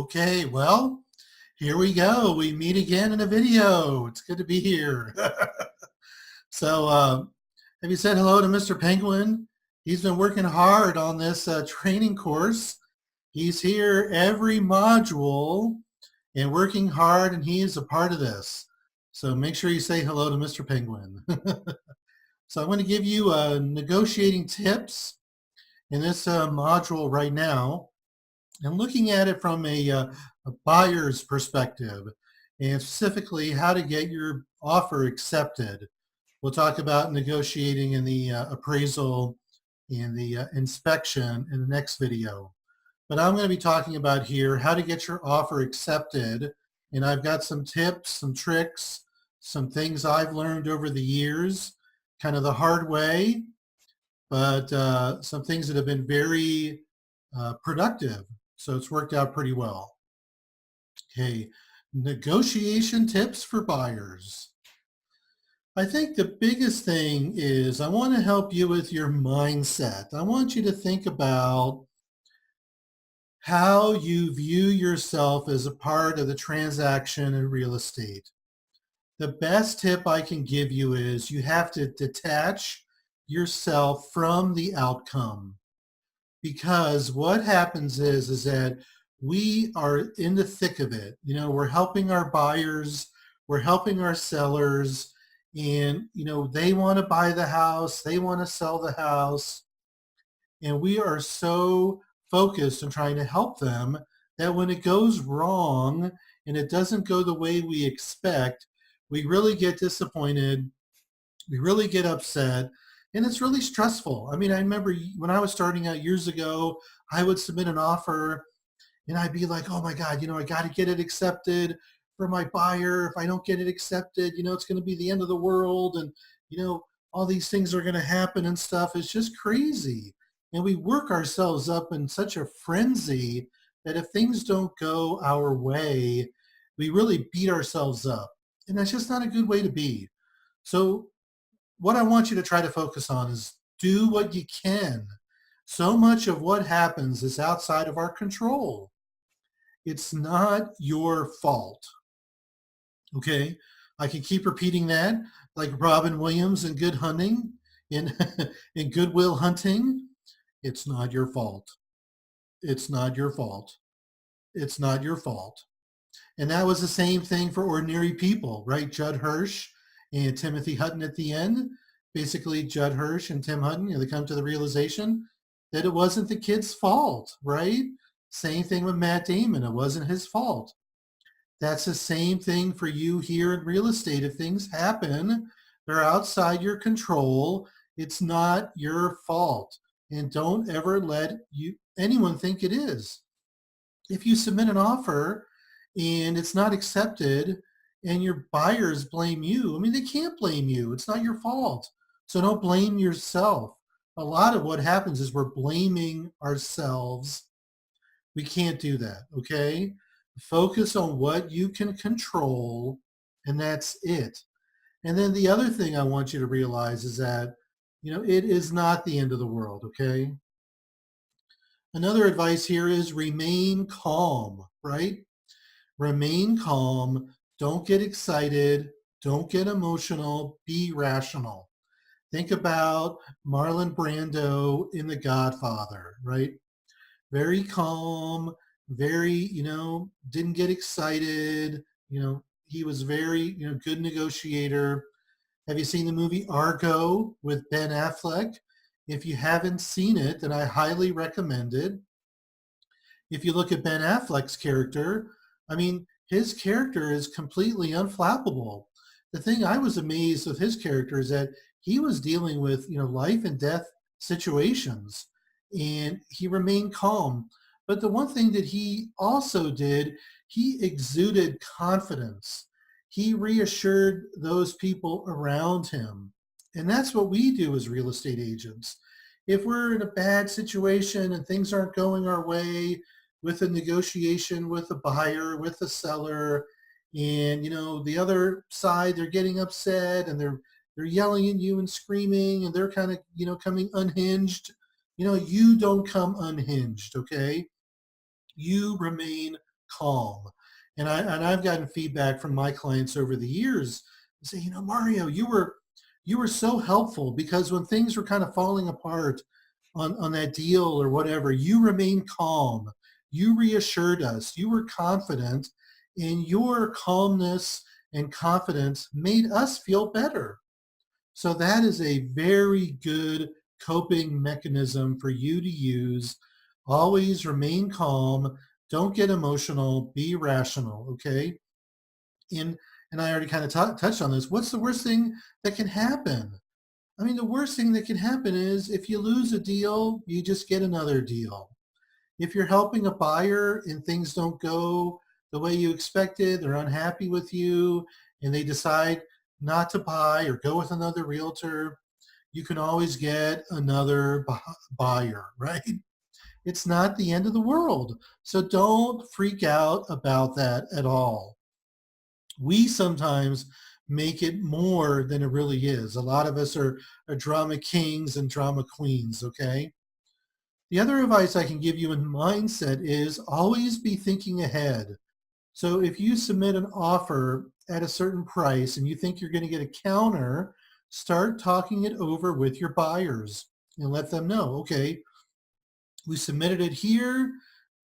Okay, well, here we go. We meet again in a video. It's good to be here. So, have you said hello to Mr. Penguin? He's been working hard on this training course. He's here every module and working hard, and he is a part of this. So make sure you say hello to Mr. Penguin. So I'm going to give you negotiating tips in this module right now, and looking at it from a buyer's perspective, and specifically how to get your offer accepted. We'll talk about negotiating in the appraisal and the inspection in the next video. But I'm going to be talking about here how to get your offer accepted. And I've got some tips, some tricks, some things I've learned over the years, kind of the hard way, but some things that have been very productive. So it's worked out pretty well. Okay, negotiation tips for buyers. I think the biggest thing is I want to help you with your mindset. I want you to think about how you view yourself as a part of the transaction in real estate. The best tip I can give you is you have to detach yourself from the outcome, because what happens is that we are in the thick of it. You know, we're helping our buyers, we're helping our sellers, and you know, they want to buy the house, they want to sell the house, and we are so focused on trying to help them that when it goes wrong and it doesn't go the way we expect, we really get disappointed, we really get upset, and it's really stressful. I mean, I remember when I was starting out years ago, I would submit an offer and I'd be like, oh my God, you know, I got to get it accepted for my buyer. If I don't get it accepted, you know, it's going to be the end of the world. And, you know, all these things are going to happen and stuff. It's just crazy. And we work ourselves up in such a frenzy that if things don't go our way, we really beat ourselves up. And that's just not a good way to be. So what I want you to try to focus on is do what you can. So much of what happens is outside of our control. It's not your fault. Okay? I can keep repeating that, like Robin Williams in Good Hunting, in in Good Will Hunting. It's not your fault. It's not your fault. It's not your fault. And that was the same thing for Ordinary People, right? Judd Hirsch and Timothy Hutton at the end. Basically, Judd Hirsch and Tim Hutton, you know, they come to the realization that it wasn't the kid's fault, right? Same thing with Matt Damon. It wasn't his fault. That's the same thing for you here in real estate. If things happen, they're outside your control. It's not your fault. And don't ever let anyone think it is. If you submit an offer and it's not accepted and your buyers blame you, I mean, they can't blame you. It's not your fault. So don't blame yourself. A lot of what happens is we're blaming ourselves. We can't do that, okay? Focus on what you can control, and that's it. And then the other thing I want you to realize is that, you know, it is not the end of the world, okay? Another advice here is remain calm, right? Remain calm. Don't get excited. Don't get emotional. Be rational. Think about Marlon Brando in The Godfather, right? Very calm, very, you know, didn't get excited. You know, he was very, you know, good negotiator. Have you seen the movie Argo with Ben Affleck? If you haven't seen it, then I highly recommend it. If you look at Ben Affleck's character, I mean, his character is completely unflappable. The thing I was amazed with his character is that he was dealing with, you know, life and death situations, and he remained calm. But the one thing that he also did, he exuded confidence. He reassured those people around him. And that's what we do as real estate agents. If we're in a bad situation and things aren't going our way with a negotiation with a buyer, with a seller, and you know, the other side, they're getting upset and they're yelling at you and screaming and they're kind of, you know, coming unhinged. You know, you don't come unhinged, okay? You remain calm. And I've gotten feedback from my clients over the years say, Mario, you were so helpful because when things were kind of falling apart on that deal or whatever, you remained calm. You reassured us. You were confident, and your calmness and confidence made us feel better. So that is a very good coping mechanism for you to use. Always remain calm. Don't get emotional. Be rational. Okay. And and I already kind of touched on this. What's the worst thing that can happen? I mean, the worst thing that can happen is if you lose a deal, you just get another deal. If you're helping a buyer and things don't go the way you expected, they're unhappy with you, and they decide not to buy or go with another realtor, you can always get another buyer, right? It's not the end of the world. So don't freak out about that at all. We sometimes make it more than it really is. A lot of us are drama kings and drama queens, okay? The other advice I can give you in mindset is always be thinking ahead. So if you submit an offer at a certain price and you think you're going to get a counter, start talking it over with your buyers and let them know, okay, we submitted it here.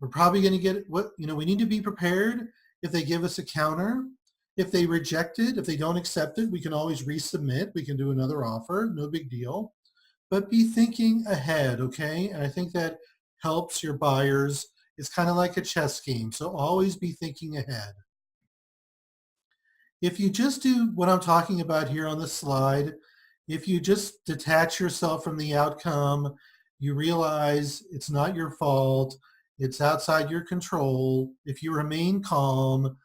We're probably going to get what, we need to be prepared if they give us a counter. If they reject it, if they don't accept it, we can always resubmit. We can do another offer, no big deal. But be thinking ahead, okay? And I think that helps your buyers. It's kind of like a chess game, so always be thinking ahead. If you just do what I'm talking about here on the slide, if you just detach yourself from the outcome, you realize it's not your fault, it's outside your control. If you remain calm,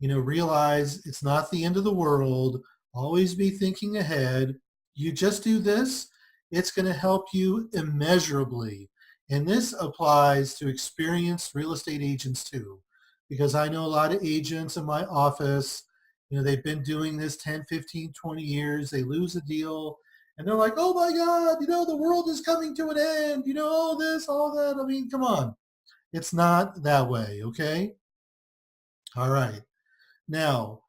realize it's not the end of the world, always be thinking ahead. You just do this, it's going to help you immeasurably. And this applies to experienced real estate agents too, because I know a lot of agents in my office, they've been doing this 10, 15, 20 years. They lose a deal and they're like, oh my God, the world is coming to an end, all this, all that. I mean, come on. It's not that way, okay? All right. Now,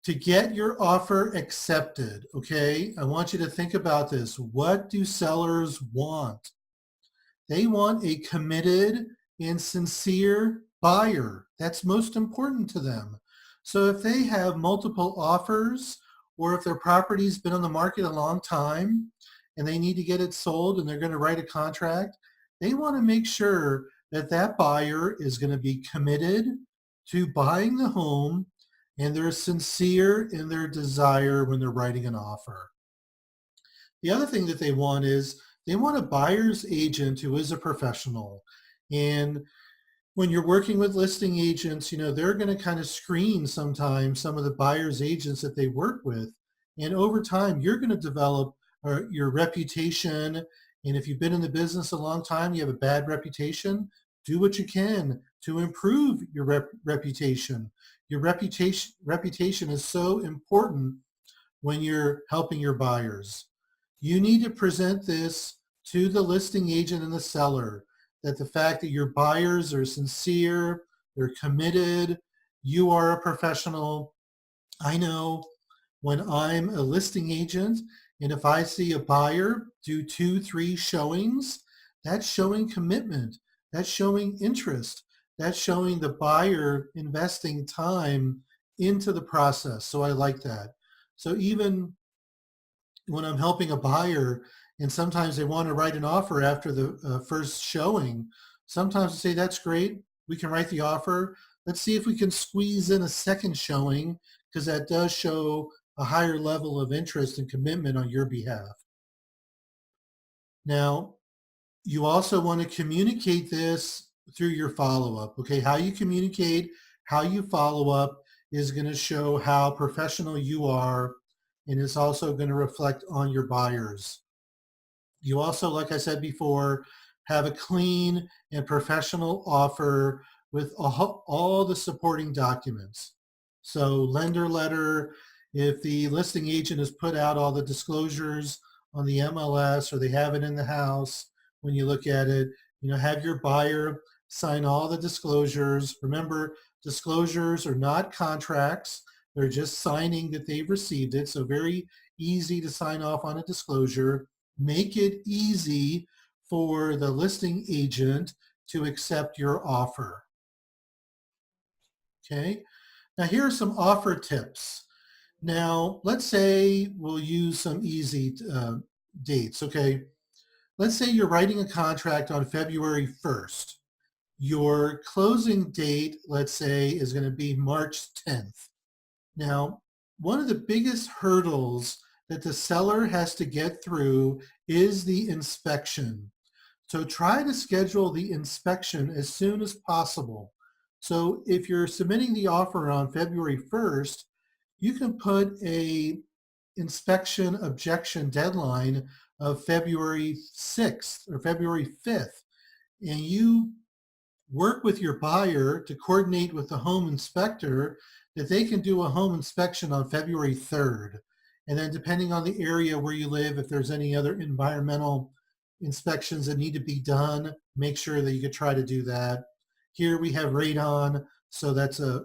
to get your offer accepted, okay, I want you to think about this. What do sellers want? They want a committed and sincere buyer. That's most important to them. So if they have multiple offers or if their property's been on the market a long time and they need to get it sold and they're going to write a contract, they want to make sure that that buyer is going to be committed to buying the home and they're sincere in their desire when they're writing an offer. The other thing that they want is they want a buyer's agent who is a professional. And when you're working with listing agents, they're going to kind of screen sometimes some of the buyer's agents that they work with. And over time, you're going to develop your reputation. And if you've been in the business a long time, you have a bad reputation, do what you can to improve your reputation. Your reputation is so important when you're helping your buyers. You need to present this to the listing agent and the seller, that the fact that your buyers are sincere, they're committed, you are a professional. I know when I'm a listing agent and if I see a buyer do 2, 3 showings, that's showing commitment, that's showing interest, that's showing the buyer investing time into the process. So I like that. So even when I'm helping a buyer and sometimes they want to write an offer after the first showing, sometimes I say, that's great. We can write the offer. Let's see if we can squeeze in a second showing because that does show a higher level of interest and commitment on your behalf. Now, you also want to communicate this through your follow-up. Okay, how you communicate, how you follow up is going to show how professional you are, and it's also going to reflect on your buyers. You also, like I said before, have a clean and professional offer with all the supporting documents. So lender letter, if the listing agent has put out all the disclosures on the MLS or they have it in the house, when you look at it, have your buyer sign all the disclosures. Remember, disclosures are not contracts. They're just signing that they've received it. So very easy to sign off on a disclosure. Make it easy for the listing agent to accept your offer. Okay. Now here are some offer tips. Now, let's say we'll use some easy dates. Okay. Let's say you're writing a contract on February 1st. Your closing date, let's say, is going to be March 10th. Now, one of the biggest hurdles that the seller has to get through is the inspection. So try to schedule the inspection as soon as possible. So if you're submitting the offer on February 1st, you can put a inspection objection deadline of February 6th or February 5th, and you work with your buyer to coordinate with the home inspector that they can do a home inspection on February 3rd. And then depending on the area where you live, if there's any other environmental inspections that need to be done, make sure that you could try to do that. Here we have radon, so that's a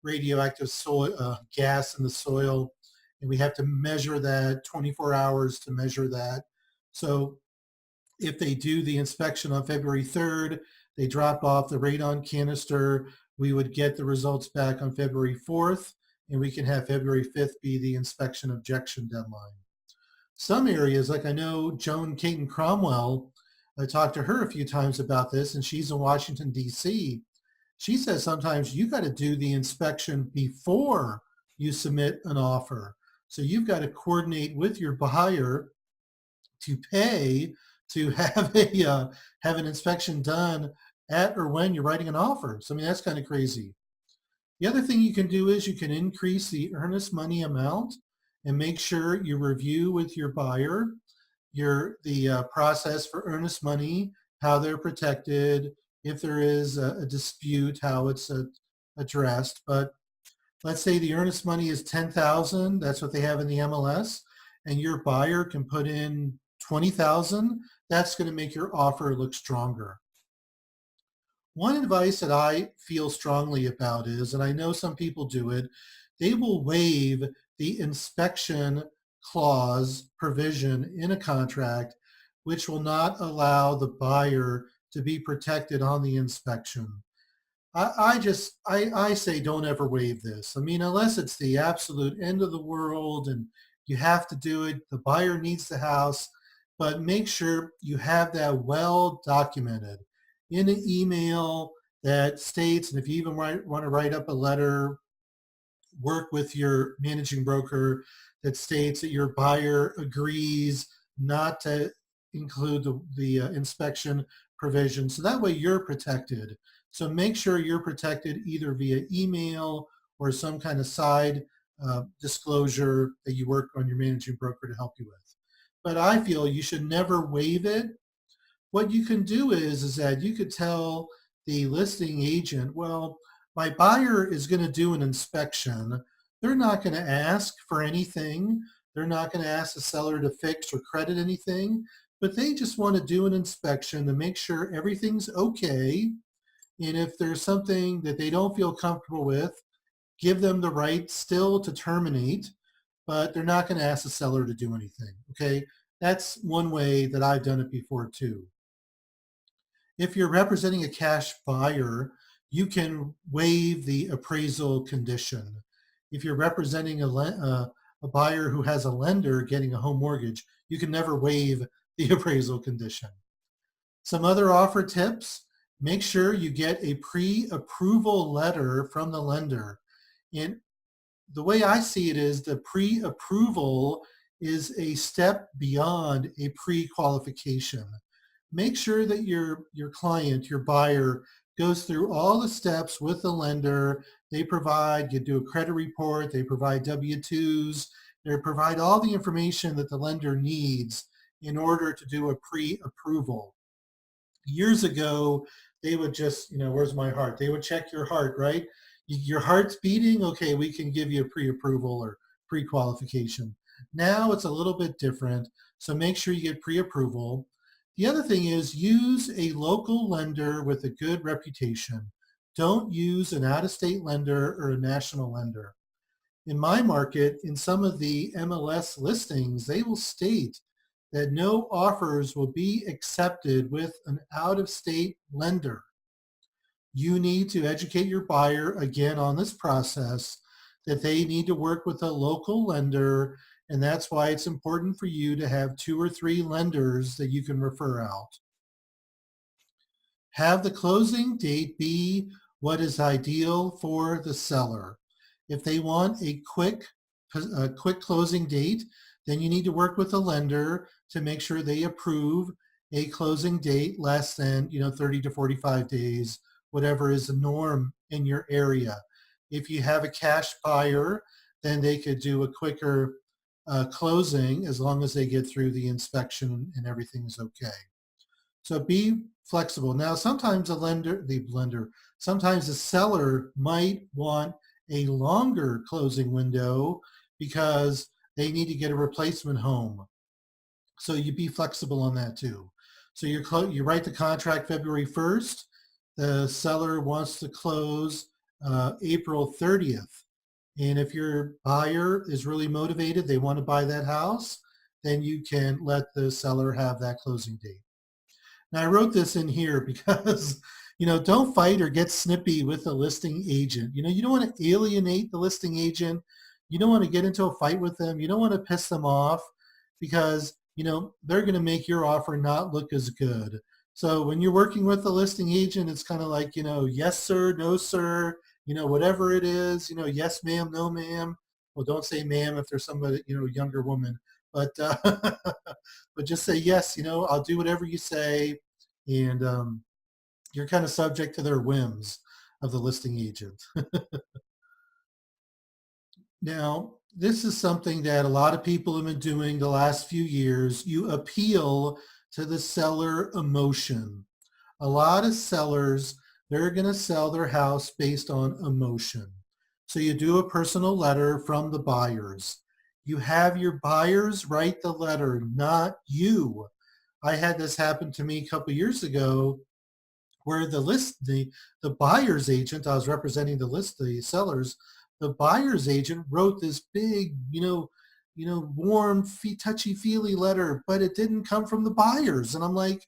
radioactive soil, gas in the soil, and we have to measure that 24 hours to measure that. So if they do the inspection on February 3rd, they drop off the radon canister, we would get the results back on February 4th, and we can have February 5th be the inspection objection deadline. Some areas, like I know Joan Caton Cromwell, I talked to her a few times about this, and she's in Washington, D.C. She says sometimes you got to do the inspection before you submit an offer. So you've got to coordinate with your buyer to pay to have an inspection done at or when you're writing an offer. So I mean, that's kind of crazy. The other thing you can do is you can increase the earnest money amount and make sure you review with your buyer the process for earnest money, how they're protected, if there is a dispute, how it's addressed. But let's say the earnest money is $10,000. That's what they have in the MLS, and your buyer can put in $20,000. That's going to make your offer look stronger. One advice that I feel strongly about is, and I know some people do it, they will waive the inspection clause provision in a contract, which will not allow the buyer to be protected on the inspection. I say don't ever waive this. I mean, unless it's the absolute end of the world and you have to do it, the buyer needs the house, but make sure you have that well documented in an email that states, and if you even want to write up a letter, work with your managing broker that states that your buyer agrees not to include the inspection provision. So that way you're protected. So make sure you're protected either via email or some kind of side disclosure that you work on your managing broker to help you with. But I feel you should never waive it. What you can do is that you could tell the listing agent, well, my buyer is going to do an inspection. They're not going to ask for anything. They're not going to ask the seller to fix or credit anything, but they just want to do an inspection to make sure everything's okay. And if there's something that they don't feel comfortable with, give them the right still to terminate, but they're not going to ask the seller to do anything, okay? That's one way that I've done it before too. If you're representing a cash buyer, you can waive the appraisal condition. If you're representing a buyer who has a lender getting a home mortgage, you can never waive the appraisal condition. Some other offer tips: make sure you get a pre-approval letter from the lender. And the way I see it is the pre-approval is a step beyond a pre-qualification. Make sure that your client, your buyer, goes through all the steps with the lender. They provide, you do a credit report, they provide W-2s, they provide all the information that the lender needs in order to do a pre-approval. Years ago, they would just, where's my heart? They would check your heart, right? Your heart's beating, okay, we can give you a pre-approval or pre-qualification. Now it's a little bit different, so make sure you get pre-approval. The other thing is use a local lender with a good reputation. Don't use an out-of-state lender or a national lender. In my market, in some of the MLS listings, they will state that no offers will be accepted with an out-of-state lender. You need to educate your buyer again on this process, that they need to work with a local lender, and that's why it's important for you to have 2 or 3 lenders that you can refer out. Have the closing date be what is ideal for the seller. If they want a quick closing date, then you need to work with a lender to make sure they approve a closing date less than 30 to 45 days, whatever is the norm in your area. If you have a cash buyer, then they could do a quicker closing as long as they get through the inspection and everything is okay. So be flexible. Now, sometimes sometimes the seller might want a longer closing window because they need to get a replacement home. So you be flexible on that too. So you write the contract February 1st. The seller wants to close April 30th. And if your buyer is really motivated, they want to buy that house, then you can let the seller have that closing date. Now I wrote this in here because, don't fight or get snippy with the listing agent. You don't want to alienate the listing agent. You don't want to get into a fight with them. You don't want to piss them off because, they're going to make your offer not look as good. So when you're working with the listing agent, it's kind of like, yes, sir, no, sir, whatever it is, yes, ma'am, no, ma'am. Well, don't say ma'am if there's somebody, younger woman, but but just say yes. I'll do whatever you say, and you're kind of subject to their whims of the listing agent. Now, this is something that a lot of people have been doing the last few years. You appeal to the seller emotion. A lot of sellers, they're going to sell their house based on emotion. So you do a personal letter from the buyers. You have your buyers write the letter, not you. I had this happen to me a couple years ago where the buyer's agent, I was representing the sellers, the buyer's agent wrote this big, warm, touchy-feely letter, but it didn't come from the buyers. And I'm like,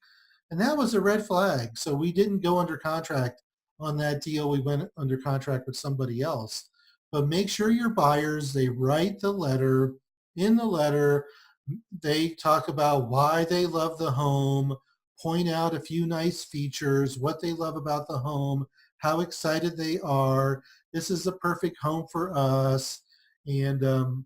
and that was a red flag. So we didn't go under contract on that deal. We went under contract with somebody else. But make sure your buyers, they write the letter. In the letter, they talk about why they love the home, point out a few nice features, what they love about the home, how excited they are. This is the perfect home for us. And,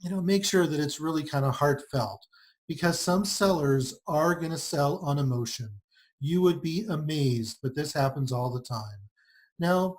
make sure that it's really kind of heartfelt because some sellers are going to sell on emotion. You would be amazed, but this happens all the time. Now,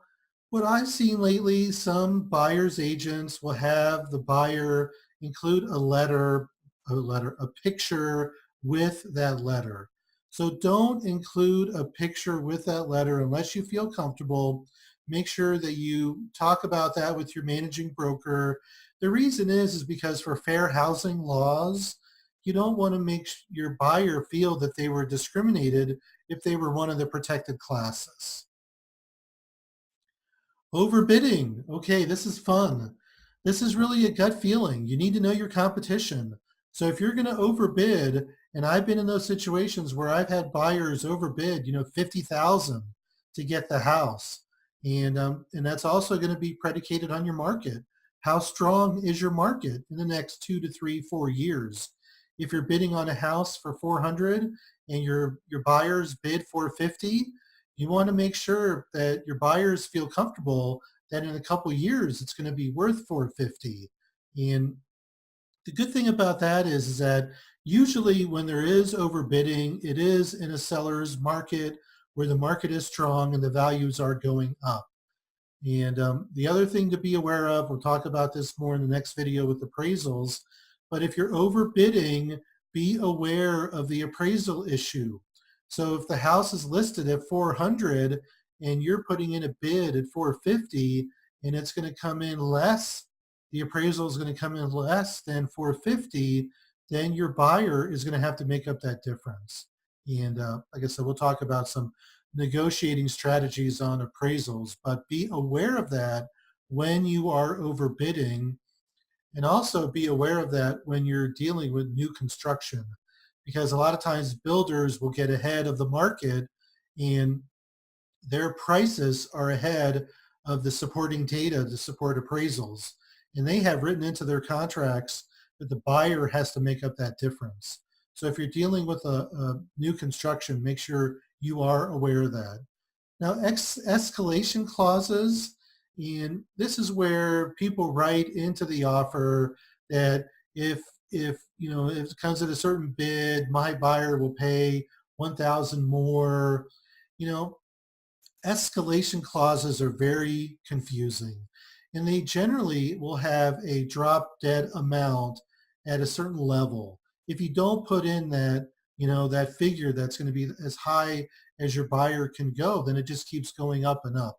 what I've seen lately, some buyer's agents will have the buyer include a picture with that letter. So don't include a picture with that letter unless you feel comfortable. Make sure that you talk about that with your managing broker. The reason is because for fair housing laws, you don't want to make your buyer feel that they were discriminated if they were one of the protected classes. Overbidding. Okay, this is fun. This is really a gut feeling. You need to know your competition. So if you're going to overbid, and I've been in those situations where I've had buyers overbid, 50,000 to get the house. And that's also going to be predicated on your market. How strong is your market in the next 2 to 3, 4 years? If you're bidding on a house for 400 and your buyers bid for 50, you want to make sure that your buyers feel comfortable that in a couple years it's going to be worth 450. And the good thing about that is that usually when there is overbidding, it is in a seller's market where the market is strong and the values are going up. And the other thing to be aware of, we'll talk about this more in the next video with appraisals, but if you're overbidding, be aware of the appraisal issue. So if the house is listed at 400 and you're putting in a bid at 450 and it's going to come in less, the appraisal is going to come in less than 450, then your buyer is going to have to make up that difference. And like I said, we'll talk about some negotiating strategies on appraisals, but be aware of that when you are overbidding, and also be aware of that when you're dealing with new construction, because a lot of times builders will get ahead of the market and their prices are ahead of the supporting data to support appraisals. And they have written into their contracts that the buyer has to make up that difference. So if you're dealing with a new construction, make sure you are aware of that. Now, escalation clauses, and this is where people write into the offer that if if it comes at a certain bid, my buyer will pay 1,000 more. You know, escalation clauses are very confusing, and they generally will have a drop dead amount at a certain level. If you don't put in that, that figure that's going to be as high as your buyer can go, then it just keeps going up and up.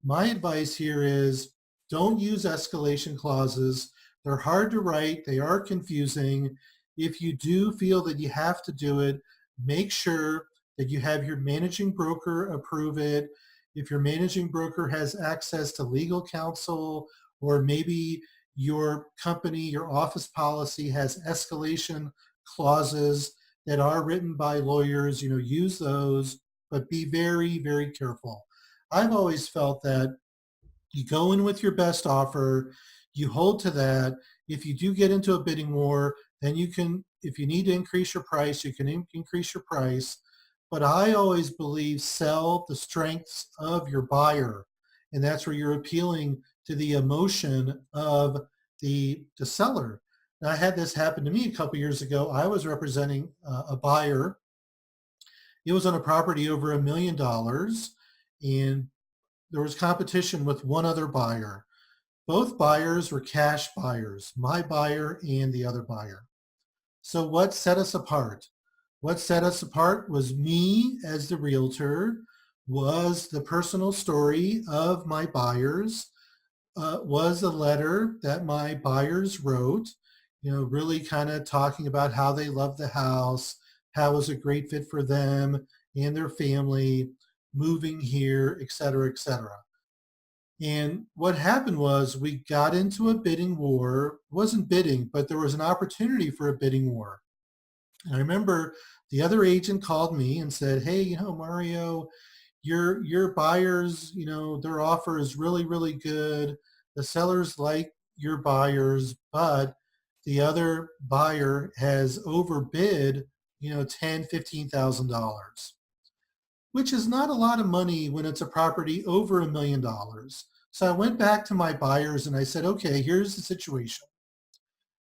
My advice here is don't use escalation clauses. They're hard to write, they are confusing. If you do feel that you have to do it, make sure that you have your managing broker approve it. If your managing broker has access to legal counsel, or maybe your company, your office policy has escalation clauses that are written by lawyers, use those, but be very, very careful. I've always felt that you go in with your best offer, you hold to that. If you do get into a bidding war, then you can, if you need to increase your price, you can increase your price. But I always believe sell the strengths of your buyer. And that's where you're appealing to the emotion of the seller. Now, I had this happen to me a couple years ago. I was representing a buyer. It was on a property over $1 million, and there was competition with one other buyer. Both buyers were cash buyers, my buyer and the other buyer. So what set us apart? What set us apart was me as the realtor, was the personal story of my buyers, was a letter that my buyers wrote, really kind of talking about how they love the house, how it was a great fit for them and their family, moving here, et cetera, et cetera. And what happened was we got into a bidding war. It wasn't bidding, but there was an opportunity for a bidding war. And I remember the other agent called me and said, "Hey, Mario, your buyers, their offer is really, really good. The sellers like your buyers, but the other buyer has overbid, $10,000, $15,000, which is not a lot of money when it's a property over $1 million." So I went back to my buyers and I said, "Okay, here's the situation.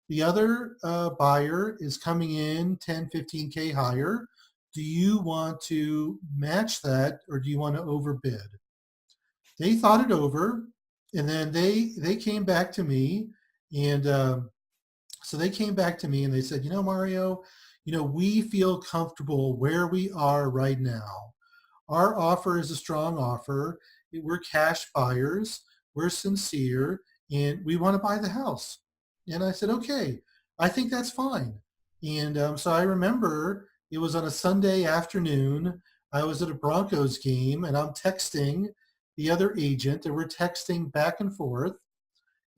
The other buyer is coming in 10, 15K higher. Do you want to match that, or do you want to overbid?" They thought it over, and then they came back to me, and so they came back to me and they said, Mario, we feel comfortable where we are right now. Our offer is a strong offer. We're cash buyers. We're sincere, and we want to buy the house. And I said, okay, I think that's fine. And so I remember it was on a Sunday afternoon. I was at a Broncos game, and I'm texting the other agent, and we're texting back and forth.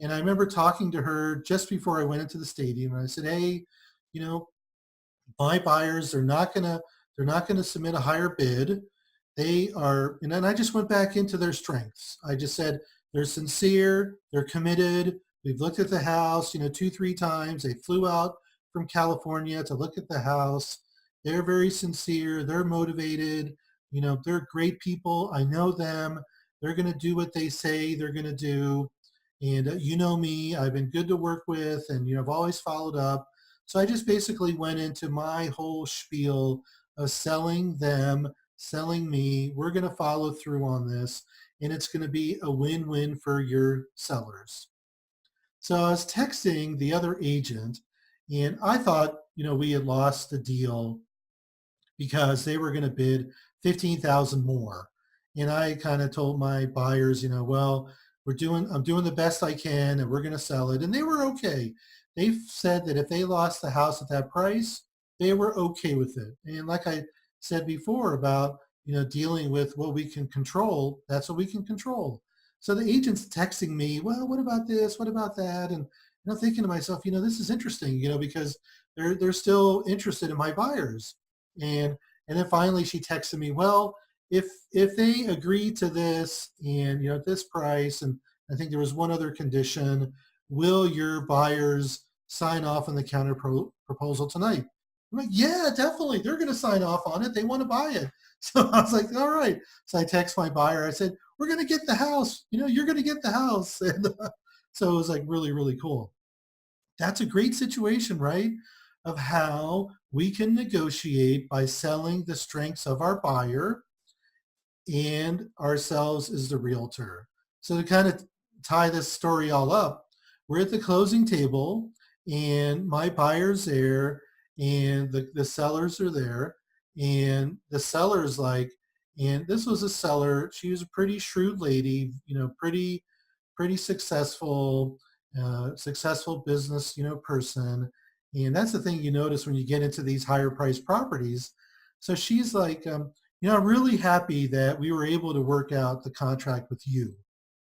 And I remember talking to her just before I went into the stadium, and I said, "Hey, you know, my buyers are not gonna they're not gonna submit a higher bid. They are," and then I just went back into their strengths. I just said they're sincere, they're committed. We've looked at the house, two, three times. They flew out from California to look at the house. They're very sincere. They're motivated. They're great people. I know them. They're going to do what they say they're going to do. And you know me, I've been good to work with, and I've always followed up. So I just basically went into my whole spiel of selling them, selling me. We're going to follow through on this, and it's going to be a win-win for your sellers. So I was texting the other agent, and I thought, we had lost the deal because they were going to bid 15,000 more. And I kind of told my buyers, well, I'm doing the best I can, and we're going to sell it. And they were okay. They said that if they lost the house at that price, they were okay with it. And like I said before about, dealing with what we can control, that's what we can control. So the agent's texting me, well, what about this? What about that? And I'm thinking to myself, this is interesting, because they're still interested in my buyers. And and then finally she texted me, well, if they agree to this and at this price, and I think there was one other condition, will your buyers sign off on the proposal tonight? I'm like, yeah, definitely. They're going to sign off on it. They want to buy it. So I was like, all right. So I text my buyer. I said, we're going to get the house. You're going to get the house. And so it was like really, really cool. That's a great situation, right? Of how we can negotiate by selling the strengths of our buyer and ourselves as the realtor. So to kind of tie this story all up, we're at the closing table and my buyer's there and the sellers are there, and the seller's like, and this was a seller, she was a pretty shrewd lady, pretty successful, successful business, person. And that's the thing you notice when you get into these higher priced properties. So she's like, I'm really happy that we were able to work out the contract with you.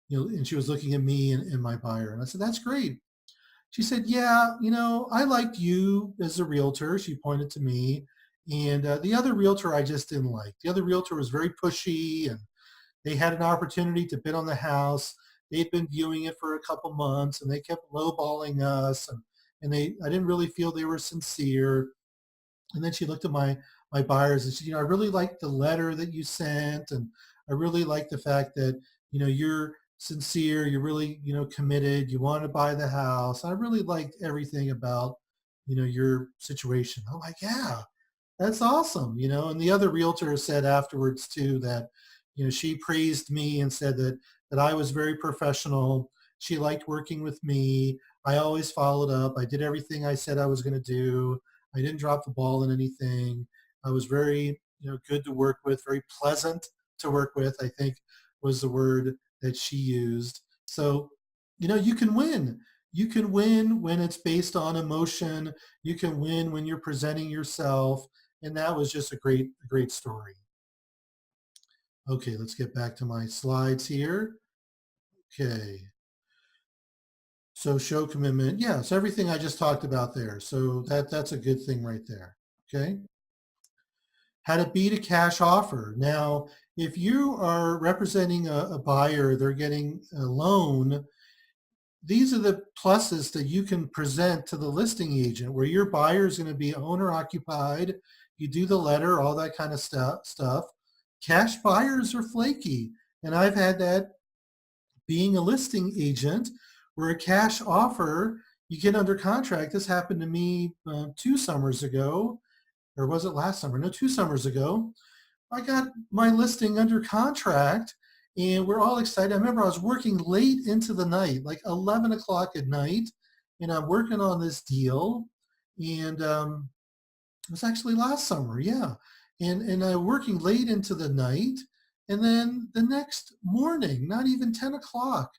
And she was looking at me and my buyer. And I said, that's great. She said, yeah, I liked you as a realtor. She pointed to me. And the other realtor I just didn't like. The other realtor was very pushy, and they had an opportunity to bid on the house. They'd been viewing it for a couple months, and they kept lowballing us. And I didn't really feel they were sincere. And then she looked at my buyers and said, I really liked the letter that you sent, and I really like the fact that you're sincere, you're really committed, you want to buy the house. I really liked everything about your situation. I'm like, yeah, that's awesome. And the other realtor said afterwards too that she praised me and said that I was very professional. She liked working with me. I always followed up. I did everything I said I was going to do. I didn't drop the ball in anything. I was very, good to work with, very pleasant to work with, I think was the word that she used. So, you can win. You can win when it's based on emotion. You can win when you're presenting yourself. And that was just a great story. Okay, let's get back to my slides here. Okay. So show commitment. Yeah, so everything I just talked about there. So that's a good thing right there. Okay. How to beat a cash offer. Now, if you are representing a buyer, they're getting a loan, these are the pluses that you can present to the listing agent, where your buyer is going to be owner occupied. You do the letter, all that kind of stuff. Cash buyers are flaky. And I've had that being a listing agent, where a cash offer, you get under contract. This happened to me 2 summers ago, or was it last summer? No, 2 summers ago. I got my listing under contract and we're all excited. I remember I was working late into the night, like 11 o'clock at night, and I'm working on this deal. And it was actually last summer, yeah. And I'm working late into the night. And then the next morning, not even 10 o'clock,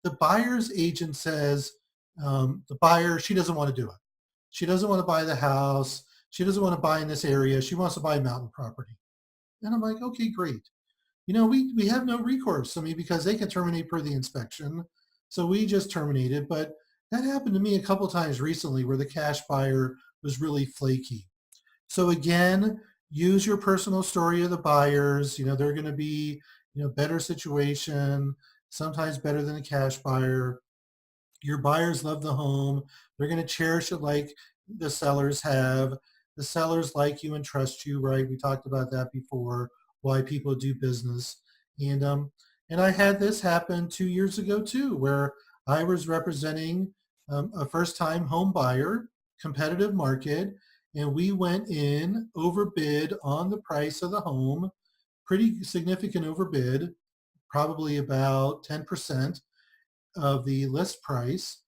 the buyer's agent says, the buyer, she doesn't want to do it. She doesn't want to buy the house. She doesn't want to buy in this area. She wants to buy mountain property. And I'm like, okay, great. We have no recourse. I mean, because they can terminate per the inspection. So we just terminated. But that happened to me a couple times recently where the cash buyer was really flaky. So again, use your personal story of the buyers. They're going to be, better situation, sometimes better than a cash buyer. Your buyers love the home. They're going to cherish it like the sellers have. The sellers like you and trust you, right? We talked about that before, why people do business. And I had this happen 2 years ago too, where I was representing a first-time home buyer, competitive market, and we went in overbid on the price of the home, pretty significant overbid, probably about 10% of the list price.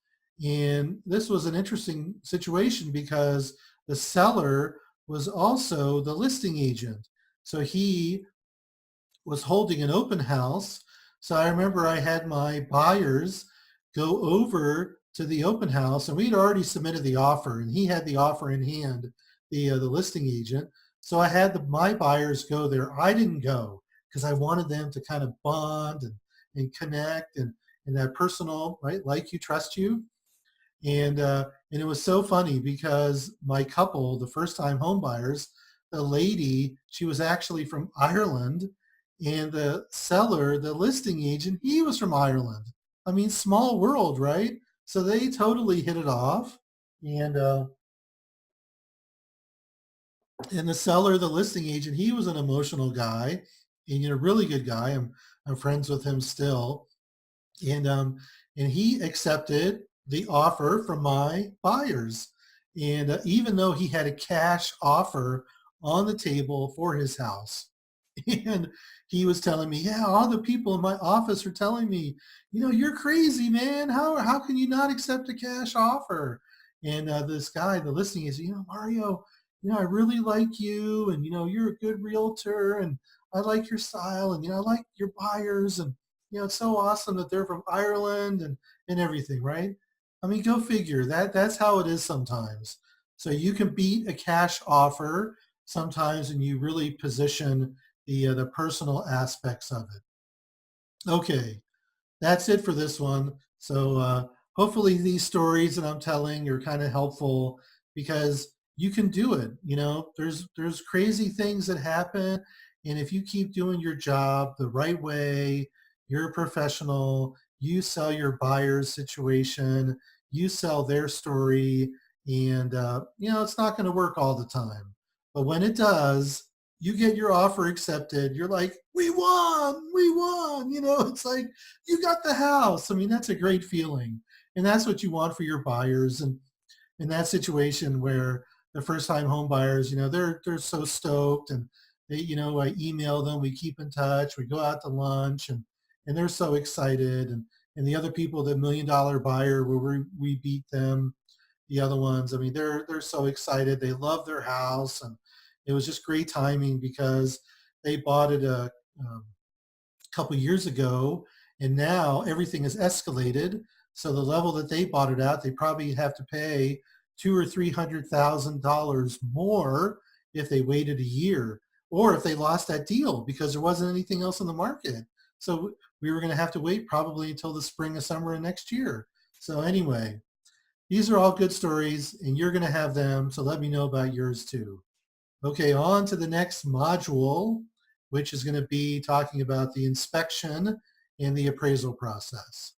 And this was an interesting situation because the seller was also the listing agent. So he was holding an open house. So I remember I had my buyers go over to the open house, and we'd already submitted the offer, and he had the offer in hand, the listing agent. So I had my buyers go there. I didn't go because I wanted them to kind of bond and connect and that personal, right? Like you, trust you. And it was so funny because my couple, the first time home buyers, the lady, she was actually from Ireland, and the seller, the listing agent, he was from Ireland. I mean, small world, right? So they totally hit it off. And uh, and the seller, the listing agent, he was an emotional guy, and really good guy. I'm friends with him still, and um, and he accepted the offer from my buyers, and even though he had a cash offer on the table for his house, and he was telling me, yeah, all the people in my office are telling me, you're crazy, man. How can you not accept a cash offer? And this guy, the listing is, Mario, I really like you, and you're a good realtor, and I like your style, and I like your buyers, and it's so awesome that they're from Ireland and everything, right? I mean, go figure. That's how it is sometimes. So you can beat a cash offer sometimes, and you really position the personal aspects of it. Okay, that's it for this one. So hopefully these stories that I'm telling are kind of helpful because you can do it. There's crazy things that happen, and if you keep doing your job the right way, you're a professional. You sell your buyer's situation, you sell their story, and it's not going to work all the time. But when it does, you get your offer accepted. You're like, we won, we won. It's like you got the house. I mean, that's a great feeling. And that's what you want for your buyers. And in that situation where the first time home buyers, they're so stoked, and they, I email them, we keep in touch, we go out to lunch, and they're so excited. And the other people, the $1 million buyer where we beat them, the other ones, I mean, they're so excited. They love their house, and it was just great timing because they bought it um, couple years ago, and now everything has escalated. So the level that they bought it at, they probably have to pay $200,000 or $300,000 more if they waited a year, or if they lost that deal because there wasn't anything else in the market. So we were going to have to wait probably until the spring or summer of next year. So anyway, these are all good stories, and you're going to have them. So let me know about yours too. Okay, on to the next module, which is going to be talking about the inspection and the appraisal process.